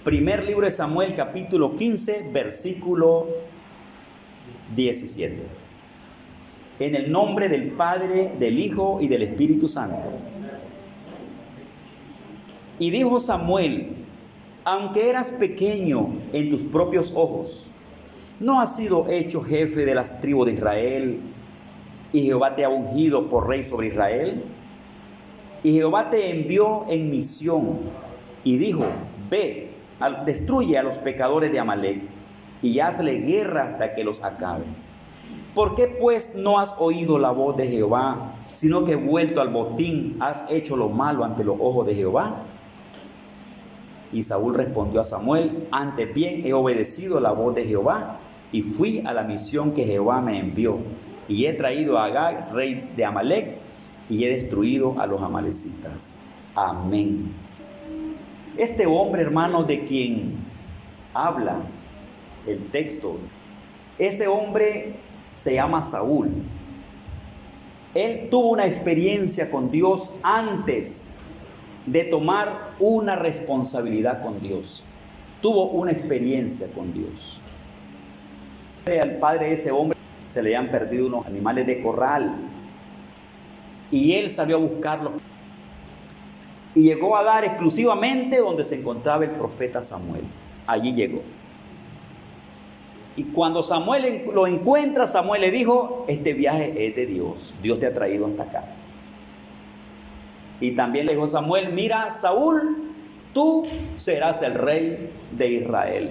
Primer libro de Samuel, capítulo 15, versículo 17. En el nombre del Padre, del Hijo y del Espíritu Santo. Y dijo Samuel: aunque eras pequeño en tus propios ojos, ¿no has sido hecho jefe de las tribus de Israel? Y Jehová te ha ungido por rey sobre Israel. Y Jehová te envió en misión y dijo: ve, destruye a los pecadores de Amalec y hazle guerra hasta que los acabes. ¿Por qué pues no has oído la voz de Jehová, sino que vuelto al botín has hecho lo malo ante los ojos de Jehová? Y Saúl respondió a Samuel: antes bien he obedecido la voz de Jehová y fui a la misión que Jehová me envió, y he traído a Agag, rey de Amalec, y he destruido a los amalecitas. Amén. Este hombre, hermano, de quien habla el texto, ese hombre se llama Saúl. Él tuvo una experiencia con Dios antes de tomar una responsabilidad con Dios. Tuvo una experiencia con Dios. Al padre de ese hombre se le habían perdido unos animales de corral y él salió a buscarlos y llegó a dar exclusivamente donde se encontraba el profeta Samuel. Allí llegó. Y cuando Samuel lo encuentra, Samuel le dijo: este viaje es de Dios, Dios te ha traído hasta acá. Y también le dijo Samuel: mira, Saúl, tú serás el rey de Israel.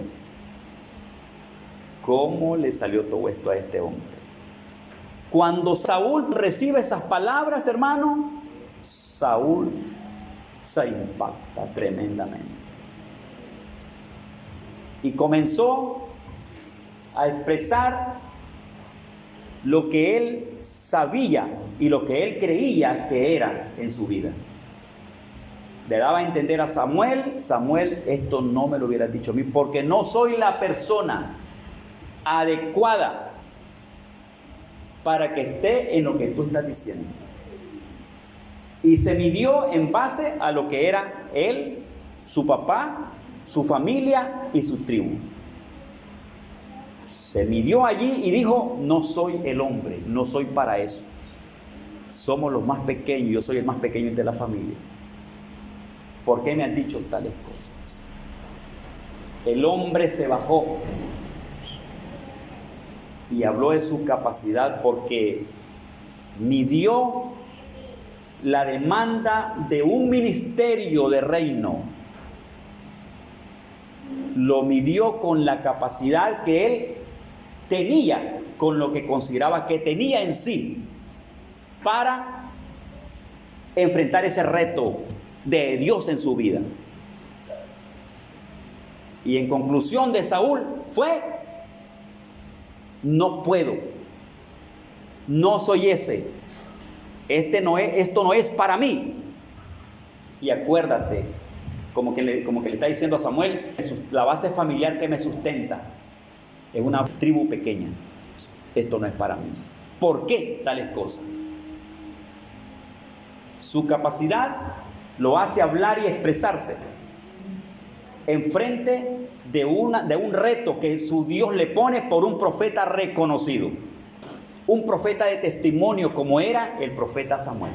¿Cómo le salió todo esto a este hombre? Cuando Saúl recibe esas palabras, hermano, Saúl se impacta tremendamente. Y comenzó a expresar lo que él sabía y lo que él creía que era en su vida. Le daba a entender a Samuel: Samuel, esto no me lo hubieras dicho a mí, porque no soy la persona adecuada para que esté en lo que tú estás diciendo. Y se midió en base a lo que era él, su papá, su familia y su tribu. Se midió allí y dijo: no soy el hombre, no soy para eso. Somos los más pequeños, yo soy el más pequeño de la familia. ¿Por qué me han dicho tales cosas? El hombre se bajó y habló de su capacidad, porque midió la demanda de un ministerio de reino. Lo midió con la capacidad que él tenía, con lo que consideraba que tenía en sí para enfrentar ese reto de Dios en su vida. Y en conclusión de Saúl fue: no puedo, no soy ese, esto no es para mí. Y acuérdate, como que le está diciendo a Samuel: la base familiar que me sustenta es una tribu pequeña, esto no es para mí. ¿Por qué tales cosas? Su capacidad lo hace hablar y expresarse enfrente de un reto que su Dios le pone por un profeta reconocido, un profeta de testimonio como era el profeta Samuel.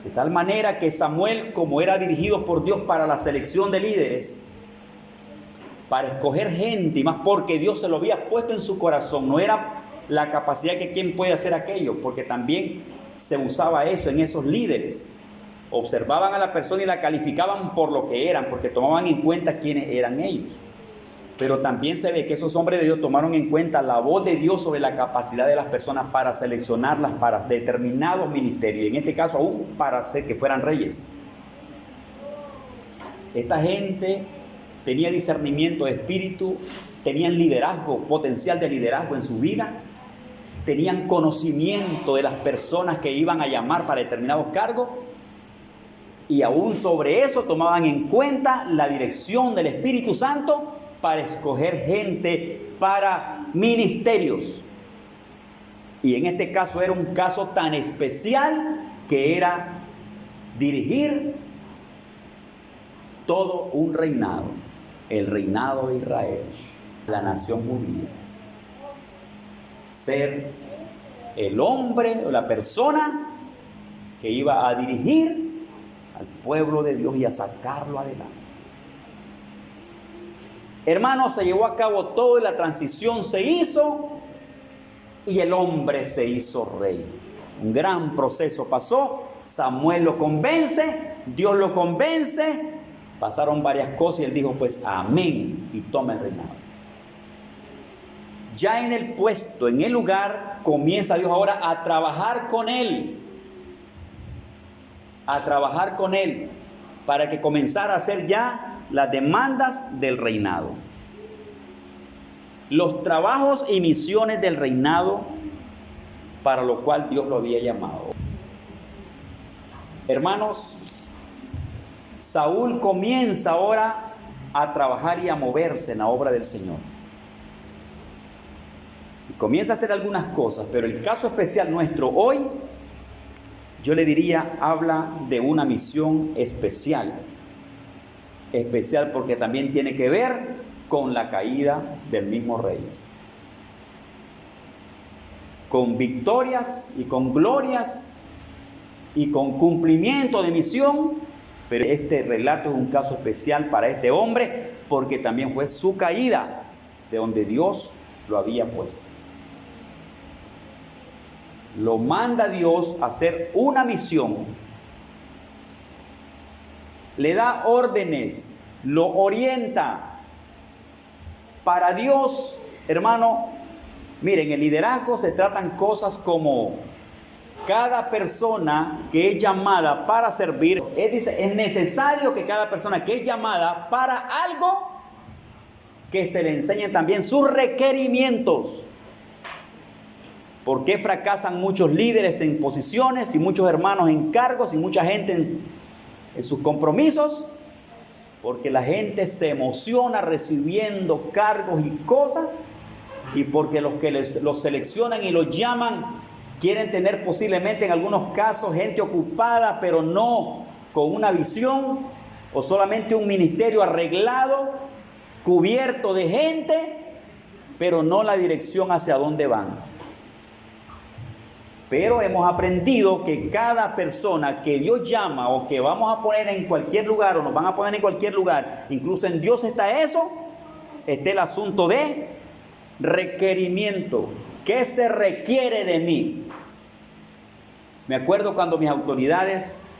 De tal manera que Samuel, como era dirigido por Dios para la selección de líderes, para escoger gente, y más porque Dios se lo había puesto en su corazón, no era la capacidad que quién puede hacer aquello, porque también se usaba eso en esos líderes. Observaban a la persona y la calificaban por lo que eran, porque tomaban en cuenta quiénes eran ellos. Pero también se ve que esos hombres de Dios tomaron en cuenta la voz de Dios sobre la capacidad de las personas para seleccionarlas para determinados ministerios, y en este caso aún para hacer que fueran reyes. Esta gente tenía discernimiento de espíritu, tenían liderazgo, potencial de liderazgo en su vida, tenían conocimiento de las personas que iban a llamar para determinados cargos, y aún sobre eso tomaban en cuenta la dirección del Espíritu Santo para escoger gente para ministerios. Y en este caso era un caso tan especial que era dirigir todo un reinado, el reinado de Israel, la nación judía. Ser el hombre o la persona que iba a dirigir al pueblo de Dios y a sacarlo adelante. Hermanos, se llevó a cabo todo y la transición se hizo y el hombre se hizo rey. Un gran proceso pasó, Samuel lo convence, Dios lo convence, pasaron varias cosas y él dijo pues amén y toma el reinado. Ya en el puesto, en el lugar, comienza Dios ahora a trabajar con él. A trabajar con él para que comenzara a hacer ya las demandas del reinado. Los trabajos y misiones del reinado para lo cual Dios lo había llamado. Hermanos, Saúl comienza ahora a trabajar y a moverse en la obra del Señor. Y comienza a hacer algunas cosas, pero el caso especial nuestro hoy, yo le diría, habla de una misión especial. Especial porque también tiene que ver con la caída del mismo rey. Con victorias y con glorias y con cumplimiento de misión, pero este relato es un caso especial para este hombre porque también fue su caída de donde Dios lo había puesto. Lo manda Dios a hacer una misión, le da órdenes, lo orienta. Para Dios, hermano, miren, el liderazgo se tratan cosas como cada persona que es llamada para servir, es necesario que cada persona que es llamada para algo, que se le enseñen también sus requerimientos. ¿Por qué fracasan muchos líderes en posiciones y muchos hermanos en cargos y mucha gente en sus compromisos? Porque la gente se emociona recibiendo cargos y cosas, y porque los que los seleccionan y los llaman quieren tener posiblemente en algunos casos gente ocupada, pero no con una visión, o solamente un ministerio arreglado, cubierto de gente, pero no la dirección hacia dónde van. Pero hemos aprendido que cada persona que Dios llama o que vamos a poner en cualquier lugar o nos van a poner en cualquier lugar, incluso en Dios está eso, está el asunto de requerimiento. ¿Qué se requiere de mí? Me acuerdo cuando mis autoridades,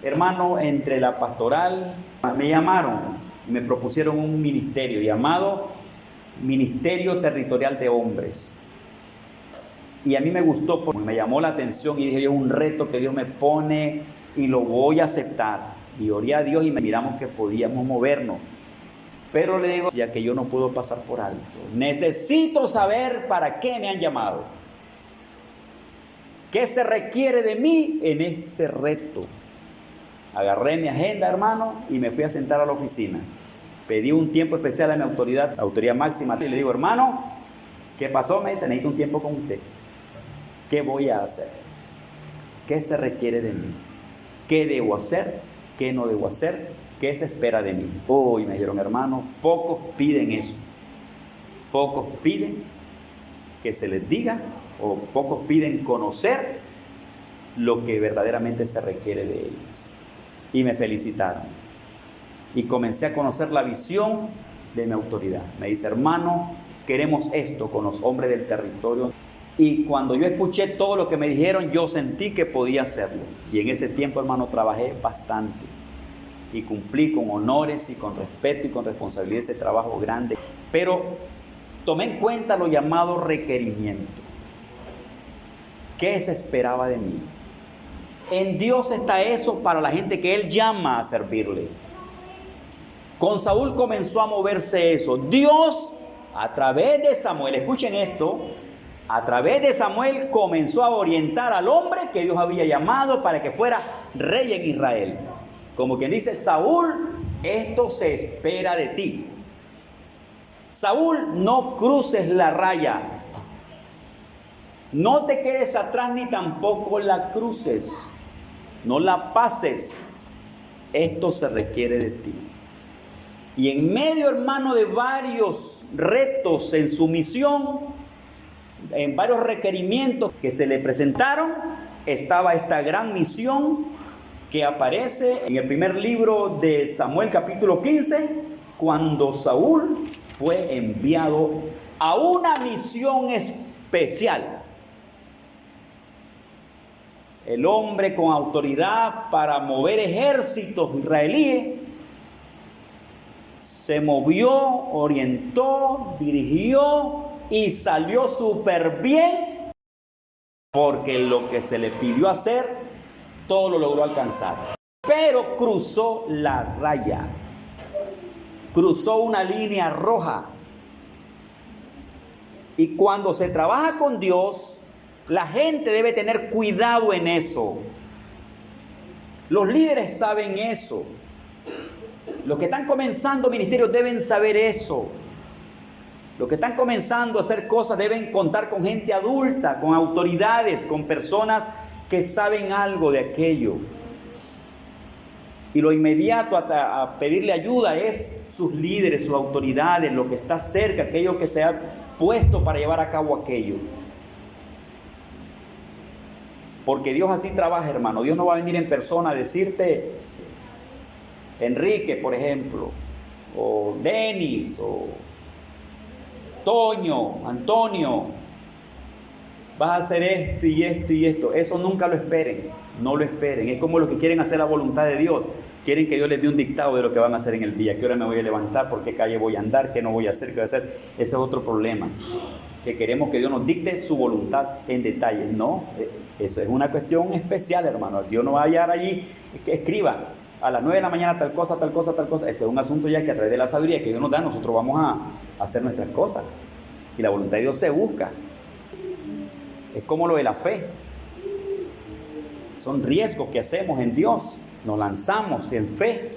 hermano, entre la pastoral, me llamaron y me propusieron un ministerio llamado Ministerio Territorial de Hombres. Y a mí me gustó porque me llamó la atención y dije, es un reto que Dios me pone y lo voy a aceptar. Y oré a Dios y miramos que podíamos movernos. Pero le digo, ya que yo no puedo pasar por alto, necesito saber para qué me han llamado. ¿Qué se requiere de mí en este reto? Agarré mi agenda, hermano, y me fui a sentar a la oficina. Pedí un tiempo especial a mi autoridad máxima. Y le digo, hermano, ¿qué pasó? Me dice, necesito un tiempo con usted. ¿Qué voy a hacer? ¿Qué se requiere de mí? ¿Qué debo hacer? ¿Qué no debo hacer? ¿Qué se espera de mí? Y me dijeron, hermano, pocos piden eso. Pocos piden que se les diga, o pocos piden conocer lo que verdaderamente se requiere de ellos. Y me felicitaron. Y comencé a conocer la visión de mi autoridad. Me dice, hermano, queremos esto con los hombres del territorio. Y cuando yo escuché todo lo que me dijeron, yo sentí que podía hacerlo. Y en ese tiempo, hermano, trabajé bastante. Y cumplí con honores y con respeto y con responsabilidad ese trabajo grande. Pero tomé en cuenta lo llamado requerimiento. ¿Qué se esperaba de mí? En Dios está eso para la gente que Él llama a servirle. Con Saúl comenzó a moverse eso. Dios, a través de Samuel, escuchen esto, a través de Samuel comenzó a orientar al hombre que Dios había llamado para que fuera rey en Israel. Como quien dice, Saúl, esto se espera de ti. Saúl, no cruces la raya. No te quedes atrás ni tampoco la cruces. No la pases. Esto se requiere de ti. Y en medio, hermano, de varios retos en su misión, en varios requerimientos que se le presentaron, estaba esta gran misión que aparece en el primer libro de Samuel, capítulo 15, cuando Saúl fue enviado a una misión especial. El hombre con autoridad para mover ejércitos israelíes se movió, orientó, dirigió y salió súper bien, porque lo que se le pidió hacer, todo lo logró alcanzar. Pero cruzó la raya, cruzó una línea roja. Y cuando se trabaja con Dios, la gente debe tener cuidado en eso. Los líderes saben eso. Los que están comenzando ministerios deben saber eso. Los que están comenzando a hacer cosas deben contar con gente adulta, con autoridades, con personas que saben algo de aquello. Y lo inmediato a pedirle ayuda es sus líderes, sus autoridades, lo que está cerca, aquello que se ha puesto para llevar a cabo aquello. Porque Dios así trabaja, hermano. Dios no va a venir en persona a decirte, Enrique, por ejemplo, o Denis, o Toño, Antonio, vas a hacer esto y esto y esto. Eso nunca lo esperen, no lo esperen. Es como los que quieren hacer la voluntad de Dios. Quieren que Dios les dé un dictado de lo que van a hacer en el día. ¿Qué hora me voy a levantar? ¿Por qué calle voy a andar? ¿Qué no voy a hacer? ¿Qué voy a hacer? Ese es otro problema. Que queremos que Dios nos dicte su voluntad en detalle. No, eso es una cuestión especial, hermano. Dios no va a hallar allí que escriba a las 9 de la mañana tal cosa, tal cosa, tal cosa. Ese es un asunto ya que a través de la sabiduría que Dios nos da, nosotros vamos a hacer nuestras cosas. Y la voluntad de Dios se busca. Es como lo de la fe. Son riesgos que hacemos en Dios. Nos lanzamos en fe.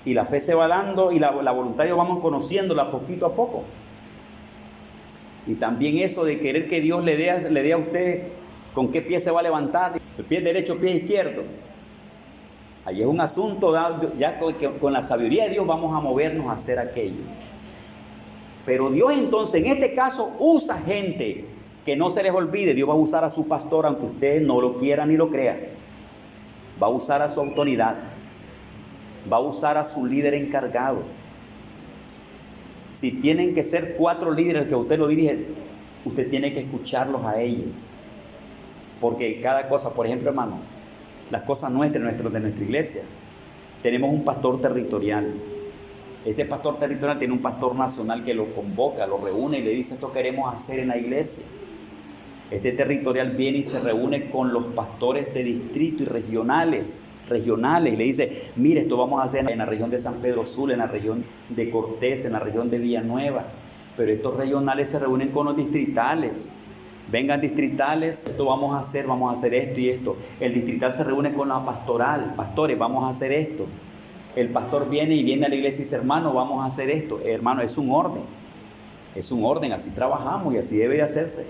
Y la fe se va dando y la voluntad de Dios vamos conociéndola poquito a poco. Y también eso de querer que Dios le dé a usted con qué pie se va a levantar. El pie derecho, el pie izquierdo. Ahí es un asunto, ya con la sabiduría de Dios vamos a movernos a hacer aquello. Pero Dios entonces en este caso usa gente que no se les olvide. Dios va a usar a su pastor, aunque usted no lo quiera ni lo crea. Va a usar a su autoridad. Va a usar a su líder encargado. Si tienen que ser 4 líderes que usted lo dirige, usted tiene que escucharlos a ellos. Porque cada cosa, por ejemplo, hermano, las cosas nuestras, de nuestra iglesia, tenemos un pastor territorial. Este pastor territorial tiene un pastor nacional que lo convoca, lo reúne y le dice: esto queremos hacer en la iglesia. Este territorial viene y se reúne con los pastores de distrito y regionales, y le dice: mire, esto vamos a hacer en la región de San Pedro Sula, en la región de Cortés, en la región de Villanueva. Pero estos regionales se reúnen con los distritales. Vengan distritales, esto vamos a hacer esto y esto. El distrital se reúne con la pastoral: pastores, vamos a hacer esto. El pastor viene a la iglesia y dice: hermano, vamos a hacer esto. Hermano, es un orden, así trabajamos y así debe de hacerse.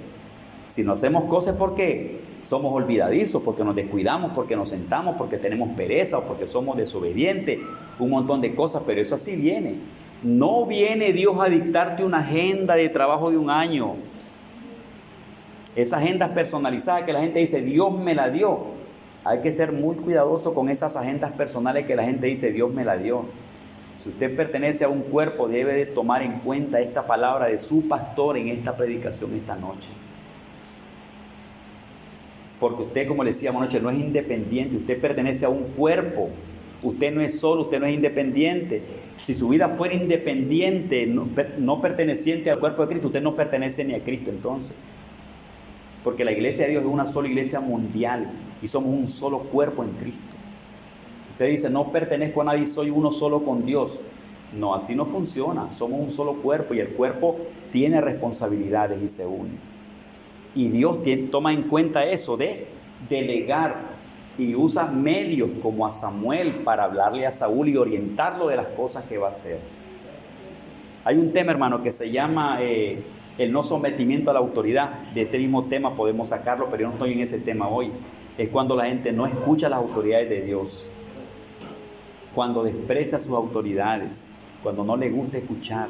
Si no hacemos cosas porque somos olvidadizos, porque nos descuidamos, porque nos sentamos, porque tenemos pereza o porque somos desobedientes, un montón de cosas, pero eso así viene. No viene Dios a dictarte una agenda de trabajo de un año. Esa agenda personalizada que la gente dice: Dios me la dio. Hay que ser muy cuidadoso con esas agendas personales que la gente dice: Dios me la dio. Si usted pertenece a un cuerpo, debe de tomar en cuenta esta palabra de su pastor en esta predicación esta noche. Porque usted, como le decíamos anoche, no es independiente. Usted pertenece a un cuerpo. Usted no es solo, usted no es independiente. Si su vida fuera independiente, no perteneciente al cuerpo de Cristo, usted no pertenece ni a Cristo entonces. Porque la iglesia de Dios es una sola iglesia mundial y somos un solo cuerpo en Cristo. Usted dice: no pertenezco a nadie, soy uno solo con Dios. No, así no funciona. Somos un solo cuerpo y el cuerpo tiene responsabilidades y se une. Y Dios toma en cuenta eso de delegar y usa medios como a Samuel para hablarle a Saúl y orientarlo de las cosas que va a hacer. Hay un tema, hermano, que se llama el no sometimiento a la autoridad. De este mismo tema podemos sacarlo, pero yo no estoy en ese tema hoy. Es cuando la gente no escucha las autoridades de Dios. cuando desprecia a sus autoridades, cuando no le gusta escuchar.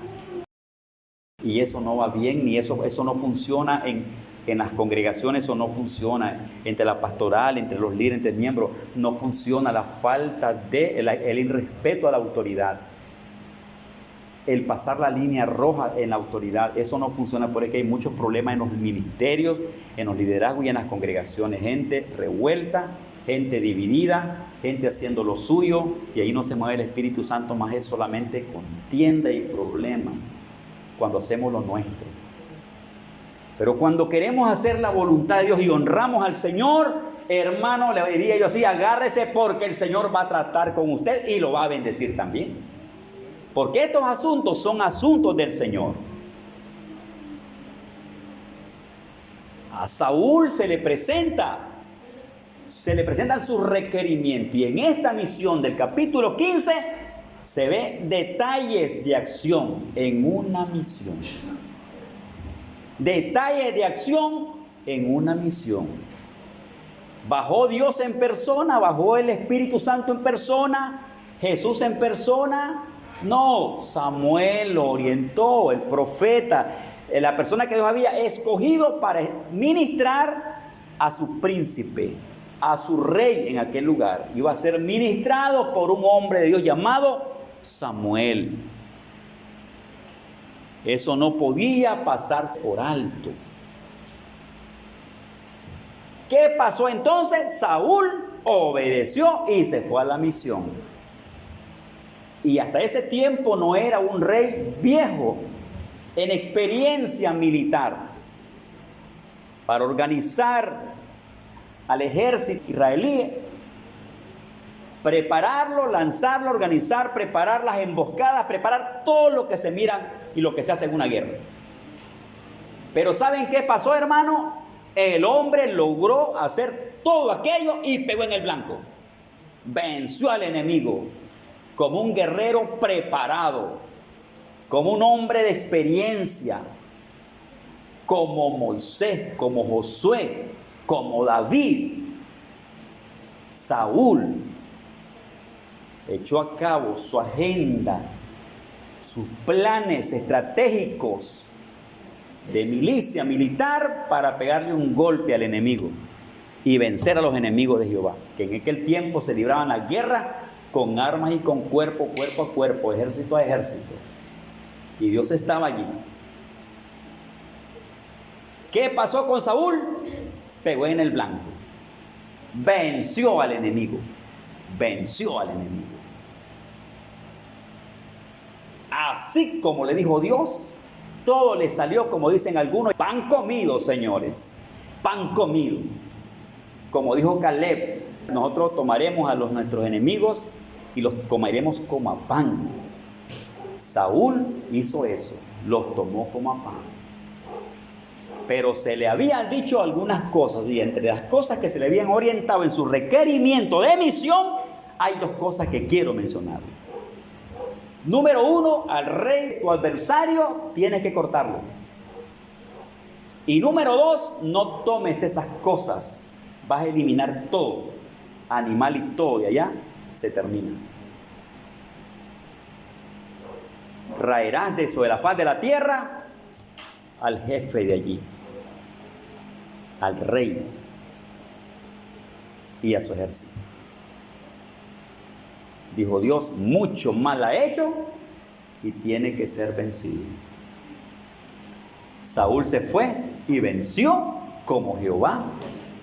Y eso no va bien, ni eso no funciona en las congregaciones, eso no funciona entre la pastoral, entre los líderes, entre miembros, no funciona la falta de el irrespeto a la autoridad. El pasar la línea roja en la autoridad, eso no funciona porque hay muchos problemas en los ministerios, en los liderazgos y en las congregaciones. Gente revuelta, gente dividida, gente haciendo lo suyo, y ahí no se mueve el Espíritu Santo, más es solamente contienda y problema cuando hacemos lo nuestro. Pero cuando queremos hacer la voluntad de Dios y honramos al Señor, hermano, le diría yo así, agárrese porque el Señor va a tratar con usted y lo va a bendecir también. Porque estos asuntos son asuntos del Señor. A Saúl se le presentan sus requerimientos. Y en esta misión del capítulo 15 se ve detalles de acción en una misión. Detalles de acción en una misión. Bajó Dios en persona, bajó el Espíritu Santo en persona, Jesús en persona. No, Samuel lo orientó, el profeta, la persona que Dios había escogido para ministrar a su príncipe, a su rey en aquel lugar. Iba a ser ministrado por un hombre de Dios llamado Samuel. Eso no podía pasarse por alto. ¿Qué pasó entonces? Saúl obedeció y se fue a la misión. Y hasta ese tiempo no era un rey viejo en experiencia militar para organizar al ejército israelí, prepararlo, lanzarlo, organizar, preparar las emboscadas, preparar todo lo que se mira y lo que se hace en una guerra. Pero ¿saben qué pasó, hermano? El hombre logró hacer todo aquello y pegó en el blanco. Venció al enemigo como un guerrero preparado, como un hombre de experiencia, como Moisés, como Josué, como David. Saúl echó a cabo su agenda, sus planes estratégicos de milicia militar para pegarle un golpe al enemigo y vencer a los enemigos de Jehová, que en aquel tiempo se libraban la guerra con armas y con cuerpo a cuerpo, ejército a ejército. Y Dios estaba allí. ¿Qué pasó con Saúl? Pegó en el blanco. Venció al enemigo. Venció al enemigo. Así como le dijo Dios, todo le salió, como dicen algunos, pan comido, señores. Pan comido. Como dijo Caleb, nosotros tomaremos a nuestros enemigos y los comeremos como a pan. Saúl hizo eso, los tomó como a pan. Pero se le habían dicho algunas cosas, y entre las cosas que se le habían orientado en su requerimiento de misión, hay dos cosas que quiero mencionar. Número 1, al rey, tu adversario, tienes que cortarlo. Y número 2, no tomes esas cosas, vas a eliminar todo, animal y todo, de allá se termina. Raerás de sobre la faz de la tierra al jefe de allí, al rey y a su ejército. Dijo Dios, mucho mal ha hecho y tiene que ser vencido. Saúl se fue y venció como Jehová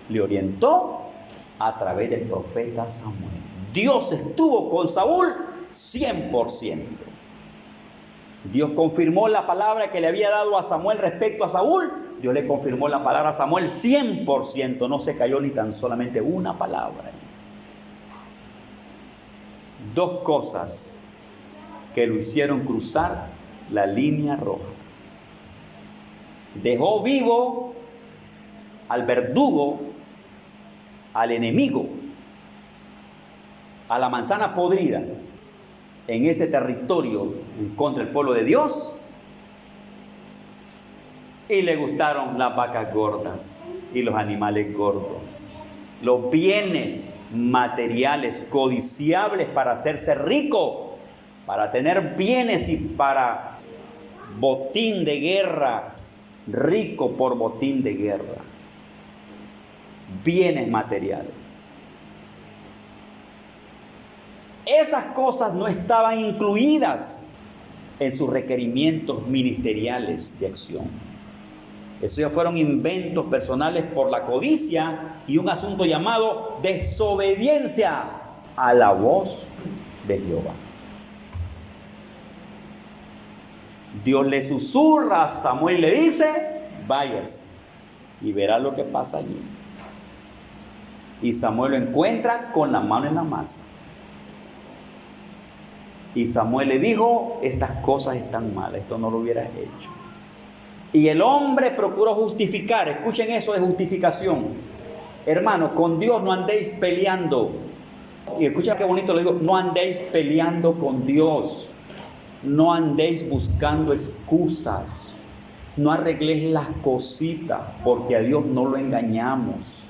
le orientó a través del profeta Samuel. Dios estuvo con Saúl 100%. Dios confirmó la palabra que le había dado a Samuel respecto a Saúl. Dios le confirmó la palabra a Samuel 100%. No se cayó ni tan solamente una palabra. Dos cosas que lo hicieron cruzar la línea roja. Dejó vivo al verdugo, al enemigo, a la manzana podrida en ese territorio en contra del pueblo de Dios, y le gustaron las vacas gordas y los animales gordos. los bienes materiales, codiciables para hacerse rico, para tener bienes y para botín de guerra, rico por botín de guerra, bienes materiales. Esas cosas no estaban incluidas en sus requerimientos ministeriales de acción. Esos ya fueron inventos personales por la codicia y un asunto llamado desobediencia a la voz de Jehová. Dios le susurra a Samuel y le dice: vayas y verás lo que pasa allí. Y Samuel lo encuentra con la mano en la masa. Y Samuel le dijo: estas cosas están mal, esto no lo hubieras hecho. Y el hombre procuró justificar. Escuchen eso de justificación. Hermano, con Dios no andéis peleando. Y escuchen qué bonito lo digo: no andéis peleando con Dios. No andéis buscando excusas. No arregléis las cositas, porque a Dios no lo engañamos.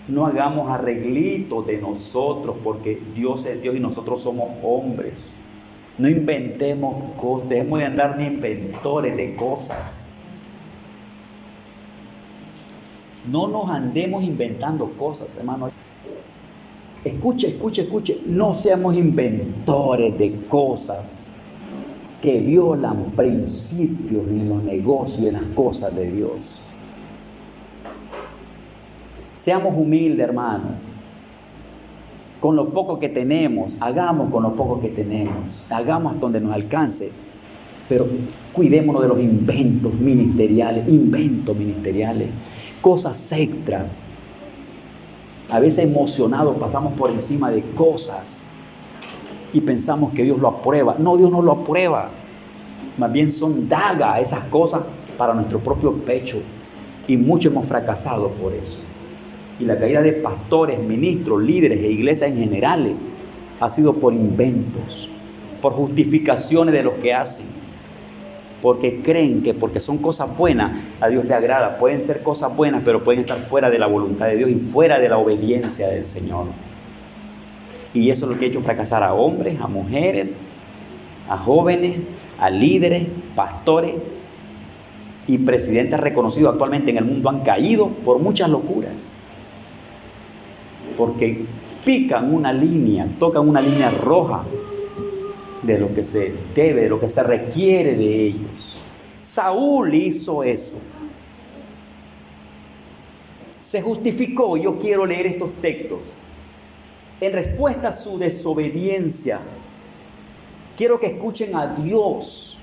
No hagamos arreglitos de nosotros, porque Dios es Dios y nosotros somos hombres. No inventemos cosas, dejemos de andar de inventores de cosas. No nos andemos inventando cosas, hermano. Escuche, no seamos inventores de cosas que violan principios en los negocios y en las cosas de Dios. Seamos humildes, hermano. Con lo poco que tenemos, hagamos con lo poco que tenemos. Hagamos hasta donde nos alcance. Pero cuidémonos de los inventos ministeriales. Cosas extras. A veces emocionados pasamos por encima de cosas y pensamos que Dios lo aprueba. No, Dios no lo aprueba. Más bien son dagas esas cosas para nuestro propio pecho. Y muchos hemos fracasado por eso. Y la caída de pastores, ministros, líderes e iglesias en general ha sido por inventos, por justificaciones de lo que hacen, porque creen que porque son cosas buenas a Dios le agrada. Pueden ser cosas buenas, pero pueden estar fuera de la voluntad de Dios y fuera de la obediencia del Señor. Y eso es lo que ha hecho fracasar a hombres, a mujeres, a jóvenes, a líderes, pastores y presidentes reconocidos actualmente en el mundo. Han caído por muchas locuras, porque pican una línea, tocan una línea roja de lo que se debe, de lo que se requiere de ellos. Saúl hizo eso. Se justificó. Yo quiero leer estos textos. En respuesta a su desobediencia, quiero que escuchen a Dios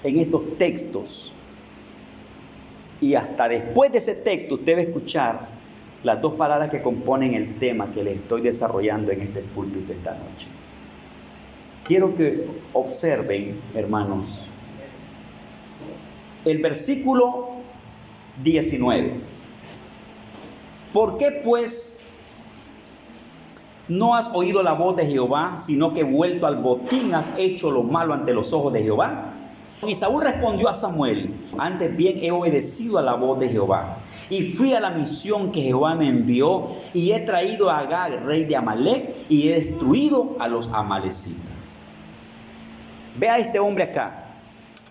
en estos textos. Y hasta después de ese texto usted va a escuchar las dos palabras que componen el tema que les estoy desarrollando en este púlpito esta noche. Quiero que observen, hermanos, el versículo 19. ¿Por qué pues no has oído la voz de Jehová, sino que vuelto al botín has hecho lo malo ante los ojos de Jehová? Y Saúl respondió a Samuel: antes bien he obedecido a la voz de Jehová, y fui a la misión que Jehová me envió, y he traído a Agag, rey de Amalec, y he destruido a los amalecitas. Vea a este hombre acá.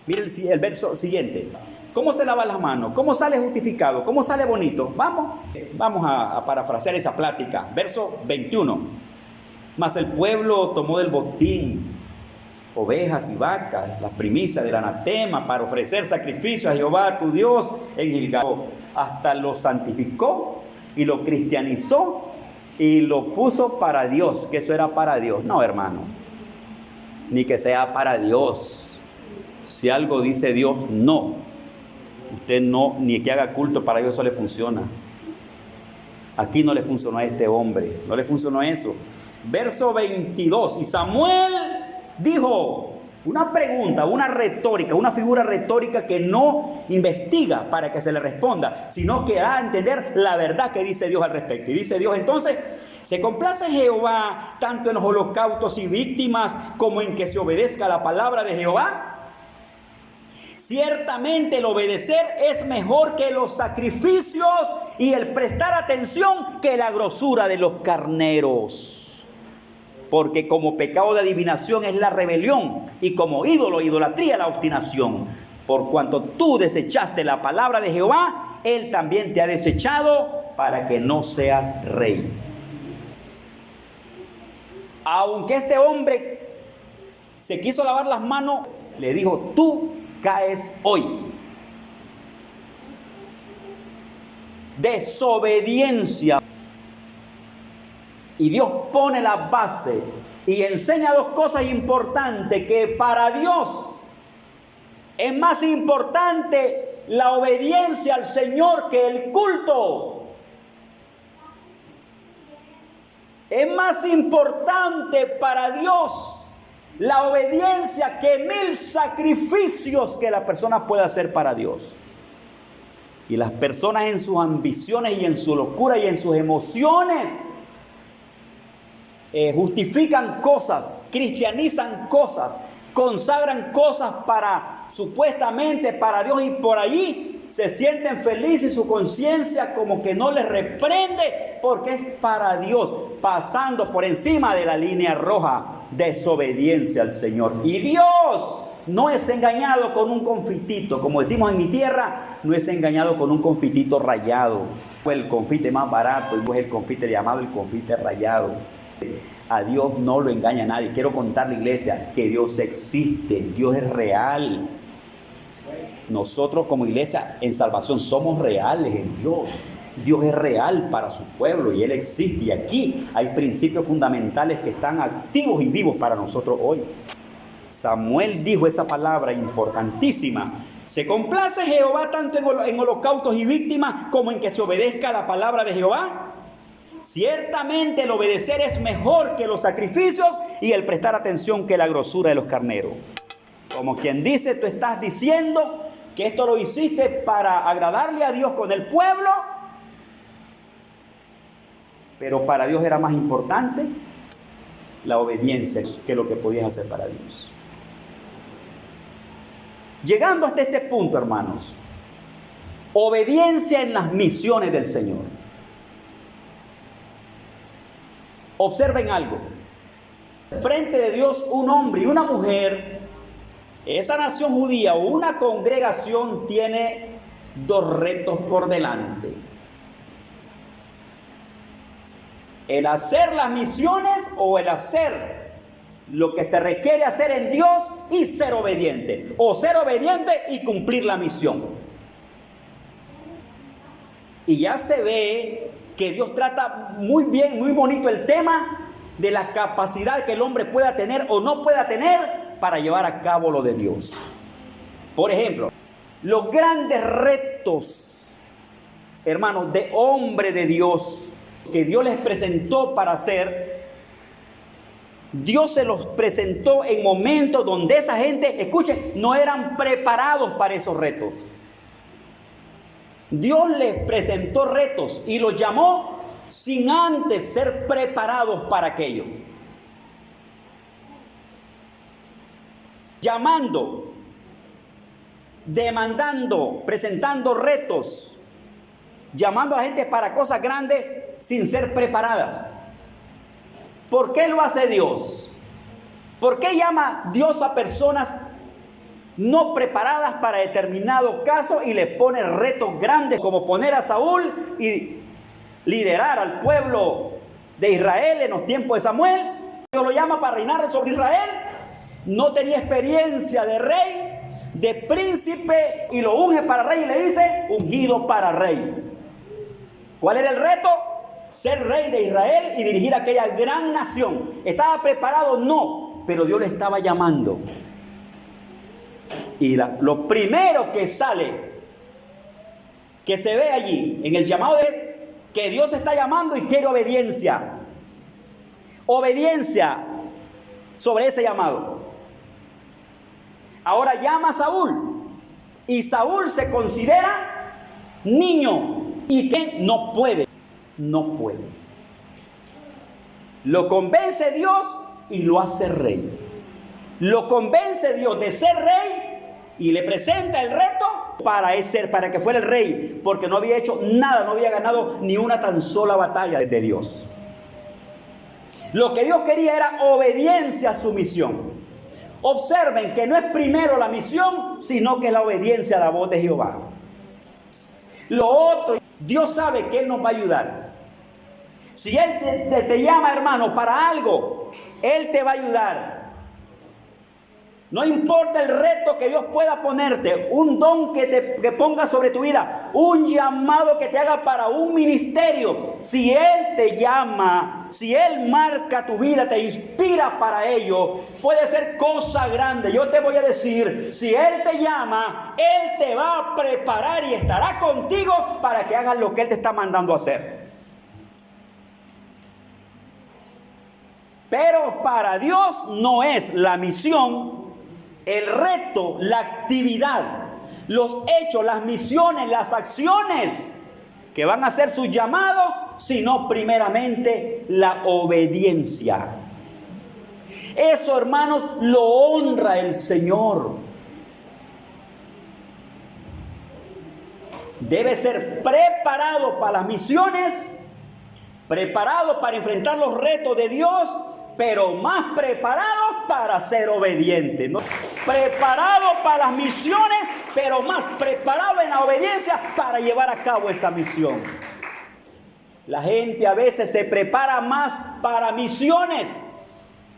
Miren el verso siguiente. ¿Cómo se lava las manos? ¿Cómo sale justificado? ¿Cómo sale bonito? Vamos a parafrasear esa plática. Verso 21. Mas el pueblo tomó del botín ovejas y vacas, las primicias del anatema, para ofrecer sacrificio a Jehová tu Dios en Gilgal. Hasta lo santificó y lo cristianizó y lo puso para Dios, que eso era para Dios. No, hermano, ni que sea para Dios. Si algo dice Dios, no. Usted no, ni que haga culto para Dios, eso le funciona. Aquí no le funcionó a este hombre, no le funcionó eso. Verso 22, y Samuel dijo una pregunta, una retórica, una figura retórica que no investiga para que se le responda, sino que da a entender la verdad que dice Dios al respecto. Y dice Dios entonces: ¿se complace Jehová tanto en los holocaustos y víctimas como en que se obedezca la palabra de Jehová? Ciertamente el obedecer es mejor que los sacrificios y el prestar atención que la grosura de los carneros. Porque como pecado de adivinación es la rebelión y como ídolo, idolatría, la obstinación. Por cuanto tú desechaste la palabra de Jehová, Él también te ha desechado para que no seas rey. Aunque este hombre se quiso lavar las manos, le dijo, tú caes hoy. Desobediencia. Y Dios pone la base y enseña dos cosas importantes, que para Dios es más importante la obediencia al Señor que el culto. Es más importante para Dios la obediencia que 1000 sacrificios que la persona puede hacer para Dios. Y las personas en sus ambiciones y en su locura y en sus emociones justifican cosas, cristianizan cosas, consagran cosas para supuestamente para Dios, y por allí se sienten felices y su conciencia como que no les reprende porque es para Dios, pasando por encima de la línea roja, desobediencia al Señor. Y Dios no es engañado con un confitito, como decimos en mi tierra, no es engañado con un confitito rayado. El confite más barato es el confite llamado el confite rayado. A Dios no lo engaña nadie. Quiero contarle, iglesia, que Dios existe, Dios es real. Nosotros como iglesia en salvación somos reales en Dios. Dios es real para su pueblo y Él existe. Y aquí hay principios fundamentales que están activos y vivos para nosotros hoy. Samuel dijo esa palabra importantísima. ¿Se complace Jehová tanto en holocaustos y víctimas como en que se obedezca la palabra de Jehová? Ciertamente el obedecer es mejor que los sacrificios y el prestar atención que la grosura de los carneros. Como quien dice, tú estás diciendo que esto lo hiciste para agradarle a Dios con el pueblo, pero para Dios era más importante la obediencia que lo que podías hacer para Dios. Llegando hasta este punto, hermanos, obediencia en las misiones del Señor. Observen algo. Frente de Dios, un hombre y una mujer, esa nación judía o una congregación tiene dos retos por delante. El hacer las misiones o el hacer lo que se requiere hacer en Dios y ser obediente. O ser obediente y cumplir la misión. Y ya se ve que Dios trata muy bien, muy bonito el tema de la capacidad que el hombre pueda tener o no pueda tener para llevar a cabo lo de Dios. Por ejemplo, los grandes retos, hermanos, de hombre de Dios que Dios les presentó para hacer, Dios se los presentó en momentos donde esa gente, escuchen, no eran preparados para esos retos. Dios les presentó retos y los llamó sin antes ser preparados para aquello. Llamando, demandando, presentando retos, llamando a la gente para cosas grandes sin ser preparadas. ¿Por qué lo hace Dios? ¿Por qué llama Dios a personas no preparadas para determinado caso y le pone retos grandes, como poner a Saúl y liderar al pueblo de Israel en los tiempos de Samuel? Dios lo llama para reinar sobre Israel. No tenía experiencia de rey, de príncipe, y lo unge para rey y le dice, ungido para rey. ¿Cuál era el reto? Ser rey de Israel y dirigir aquella gran nación. ¿Estaba preparado? No, pero Dios le estaba llamando. Y lo primero que sale, que se ve allí en el llamado, es que Dios está llamando y quiere obediencia. Obediencia sobre ese llamado. Ahora llama a Saúl y Saúl se considera niño y que no puede. Lo convence Dios y lo hace rey. Lo convence Dios de ser rey y le presenta el reto para que fuera el rey, porque no había hecho nada, no había ganado ni una tan sola batalla de Dios. Lo que Dios quería era obediencia a su misión. Observen que no es primero la misión, sino que es la obediencia a la voz de Jehová. Lo otro, Dios sabe que Él nos va a ayudar. Si Él te llama, hermano, para algo, Él te va a ayudar. No importa el reto que Dios pueda ponerte, un don que ponga sobre tu vida, un llamado que te haga para un ministerio. Si Él te llama, si Él marca tu vida, te inspira para ello, puede ser cosa grande. Yo te voy a decir, si Él te llama, Él te va a preparar y estará contigo para que hagas lo que Él te está mandando a hacer. Pero para Dios no es la misión, el reto, la actividad, los hechos, las misiones, las acciones que van a ser su llamado, sino primeramente la obediencia. Eso, hermanos, lo honra el Señor. Debe ser preparado para las misiones, preparado para enfrentar los retos de Dios, pero más preparado para ser obediente, ¿no? Preparado para las misiones, pero más preparado en la obediencia para llevar a cabo esa misión. La gente a veces se prepara más para misiones,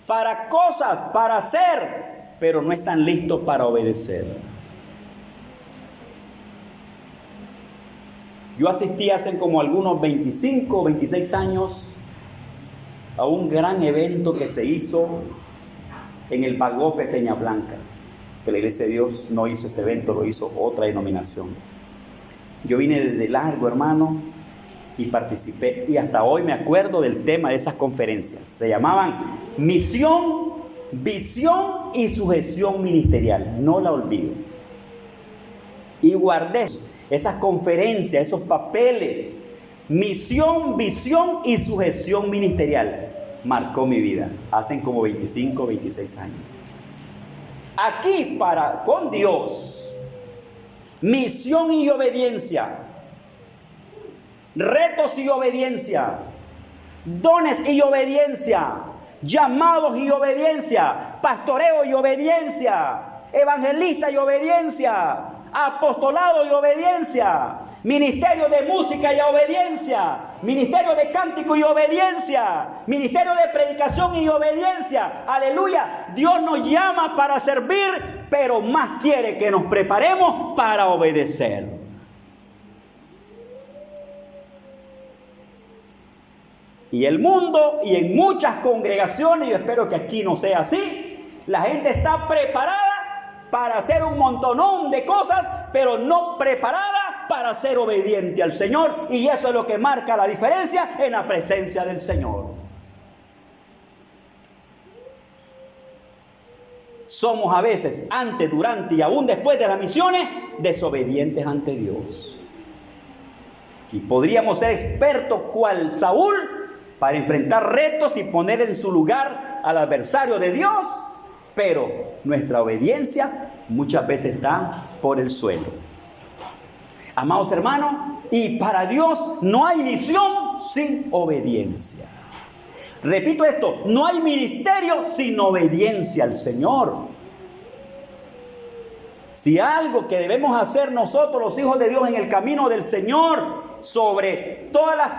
para cosas, para hacer, pero no están listos para obedecer. Yo asistí hace como algunos 25, 26 años a un gran evento que se hizo en el Bagope Peña Blanca, que la Iglesia de Dios no hizo ese evento, lo hizo otra denominación. Yo vine desde largo, hermano, y participé, y hasta hoy me acuerdo del tema de esas conferencias. Se llamaban Misión, Visión y Sujeción Ministerial. No la olvido. Y guardé esas conferencias, esos papeles. Misión, visión y sujeción ministerial. Marcó mi vida. Hacen como 25, 26 años. Aquí con Dios, misión y obediencia. Retos y obediencia. Dones y obediencia. Llamados y obediencia. Pastoreo y obediencia. Evangelista y obediencia. Apostolado y obediencia, ministerio de música y obediencia, ministerio de cántico y obediencia, ministerio de predicación y obediencia. Aleluya, Dios nos llama para servir, pero más quiere que nos preparemos para obedecer. Y el mundo y en muchas congregaciones, yo espero que aquí no sea así, la gente está preparada para hacer un montonón de cosas, pero no preparada para ser obediente al Señor. Y eso es lo que marca la diferencia en la presencia del Señor. Somos a veces, antes, durante y aún después de las misiones, desobedientes ante Dios. Y podríamos ser expertos cual Saúl para enfrentar retos y poner en su lugar al adversario de Dios, pero nuestra obediencia muchas veces está por el suelo. Amados hermanos, y para Dios no hay misión sin obediencia. Repito esto, no hay ministerio sin obediencia al Señor. Si algo que debemos hacer nosotros los hijos de Dios en el camino del Señor, sobre todas las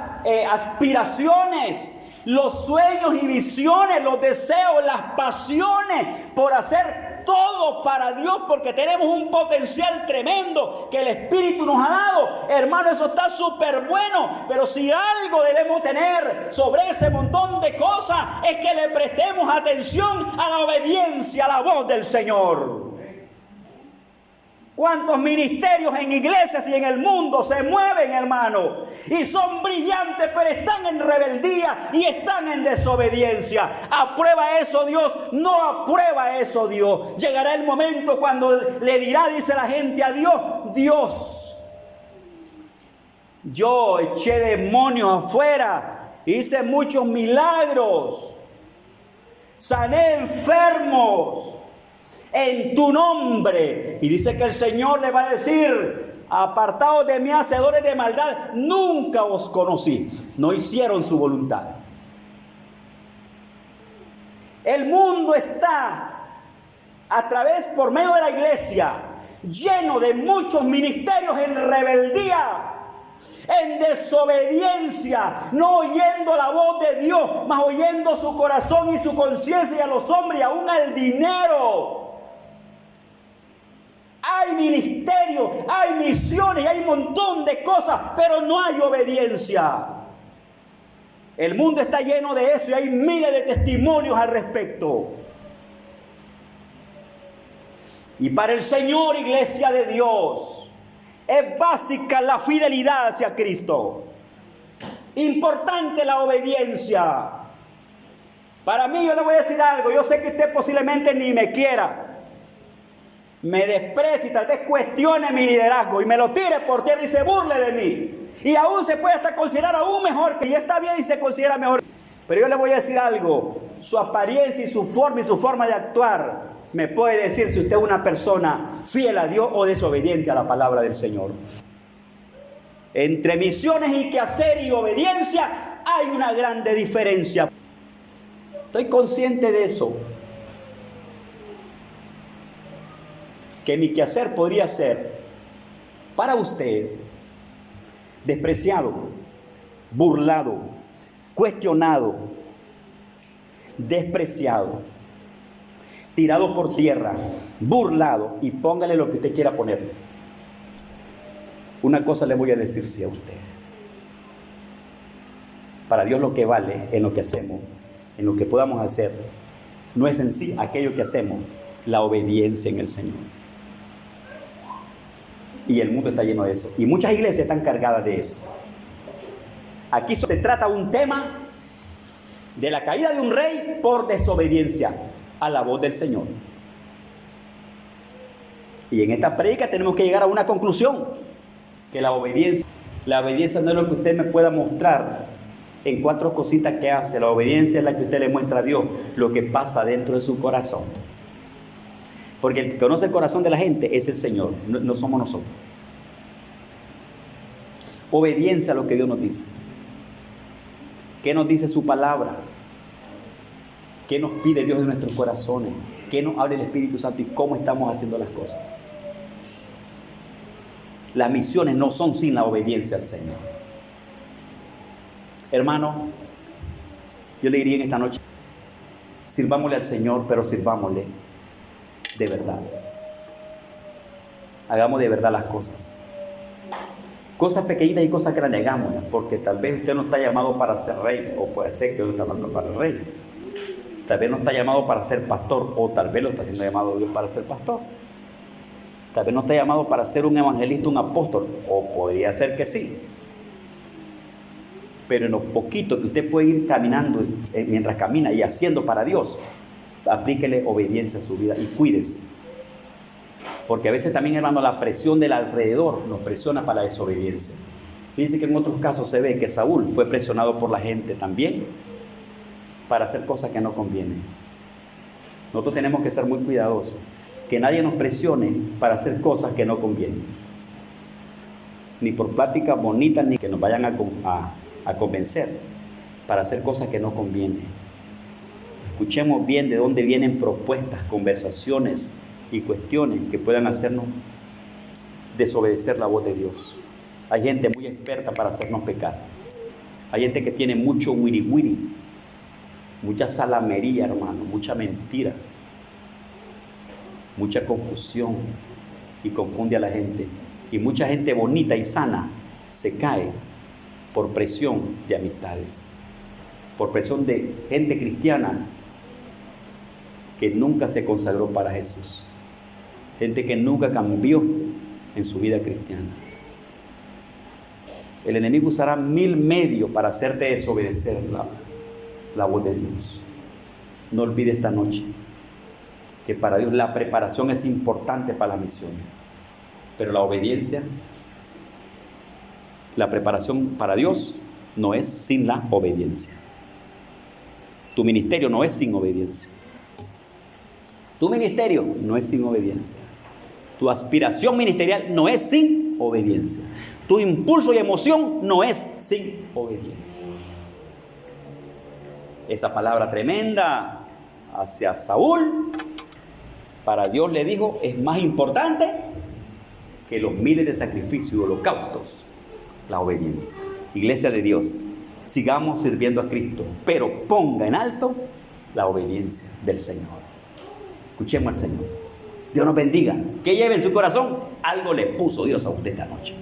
aspiraciones, los sueños y visiones, los deseos, las pasiones por hacer todo para Dios, porque tenemos un potencial tremendo que el Espíritu nos ha dado. Hermano, eso está súper bueno, pero si algo debemos tener sobre ese montón de cosas es que le prestemos atención a la obediencia a la voz del Señor. ¿Cuántos ministerios en iglesias y en el mundo se mueven, hermano? Y son brillantes, pero están en rebeldía y están en desobediencia. ¿Aprueba eso Dios? No aprueba eso Dios. Llegará el momento cuando le dirá, dice la gente a Dios, Dios, yo eché demonios afuera, hice muchos milagros, sané enfermos, en tu nombre. Y dice que el Señor le va a decir: apartaos de mí, hacedores de maldad, nunca os conocí. No hicieron su voluntad. El mundo está por medio de la iglesia, lleno de muchos ministerios en rebeldía, en desobediencia, no oyendo la voz de Dios, mas oyendo su corazón y su conciencia, y a los hombres y aún al dinero. Hay ministerios, hay misiones, hay un montón de cosas, pero no hay obediencia. El mundo está lleno de eso y hay miles de testimonios al respecto. Y para el Señor, iglesia de Dios, es básica la fidelidad hacia Cristo. Importante la obediencia. Para mí, yo le voy a decir algo. Yo sé que usted posiblemente ni me quiera, me desprecie y tal vez cuestione mi liderazgo y me lo tire por tierra y se burle de mí. Y aún se puede hasta considerar aún mejor, que ya está bien y se considera mejor. Pero yo le voy a decir algo. Su apariencia y su forma de actuar me puede decir si usted es una persona fiel a Dios o desobediente a la palabra del Señor. Entre misiones y quehacer y obediencia hay una grande diferencia. Estoy consciente de eso. Que mi quehacer podría ser para usted despreciado, burlado, cuestionado, despreciado, tirado por tierra, burlado, y póngale lo que usted quiera ponerle. Una cosa le voy a decir sí a usted. Para Dios lo que vale en lo que hacemos, en lo que podamos hacer, no es en sí aquello que hacemos, la obediencia en el Señor. Y el mundo está lleno de eso. Y muchas iglesias están cargadas de eso. Aquí se trata de un tema de la caída de un rey por desobediencia a la voz del Señor. Y en esta prédica tenemos que llegar a una conclusión. Que la obediencia no es lo que usted me pueda mostrar en 4 cositas que hace. La obediencia es la que usted le muestra a Dios lo que pasa dentro de su corazón. Porque el que conoce el corazón de la gente es el Señor, no somos nosotros. Obediencia a lo que Dios nos dice. ¿Qué nos dice su palabra? ¿Qué nos pide Dios de nuestros corazones? ¿Qué nos habla el Espíritu Santo y cómo estamos haciendo las cosas? Las misiones no son sin la obediencia al Señor. Hermano, yo le diría en esta noche, sirvámosle al Señor, pero sirvámosle de verdad. Hagamos de verdad las cosas. Cosas pequeñitas y cosas grandes, hagámoslas, porque tal vez usted no está llamado para ser rey, o puede ser que usted está llamado para el rey. Tal vez no está llamado para ser pastor, o tal vez lo está siendo llamado Dios para ser pastor. Tal vez no está llamado para ser un evangelista, un apóstol, o podría ser que sí. Pero en lo poquito que usted puede ir caminando mientras camina y haciendo para Dios, aplíquele obediencia a su vida y cuídese. Porque a veces también, hermano, la presión del alrededor nos presiona para la desobediencia. Fíjense que en otros casos se ve que Saúl fue presionado por la gente también para hacer cosas que no convienen. Nosotros tenemos que ser muy cuidadosos, que nadie nos presione para hacer cosas que no convienen. Ni por pláticas bonitas, ni que nos vayan a convencer para hacer cosas que no convienen. Escuchemos bien de dónde vienen propuestas, conversaciones y cuestiones que puedan hacernos desobedecer la voz de Dios. Hay gente muy experta para hacernos pecar. Hay gente que tiene mucho wiri wiri, mucha salamería, hermano, mucha mentira, mucha confusión, y confunde a la gente. Y mucha gente bonita y sana se cae por presión de amistades, por presión de gente cristiana que nunca se consagró para Jesús, gente que nunca cambió en su vida cristiana. El enemigo usará 1000 medios para hacerte desobedecer la voz de Dios. No olvide esta noche que para Dios la preparación es importante para la misión, pero la obediencia, la preparación para Dios no es sin la obediencia. Tu ministerio no es sin obediencia. Tu ministerio no es sin obediencia. Tu aspiración ministerial no es sin obediencia. Tu impulso y emoción no es sin obediencia. Esa palabra tremenda hacia Saúl, para Dios le dijo, es más importante que los miles de sacrificios y holocaustos, la obediencia. Iglesia de Dios, sigamos sirviendo a Cristo, pero ponga en alto la obediencia del Señor. Escuchemos al Señor. Dios nos bendiga. Que lleve en su corazón, algo le puso Dios a usted esta noche.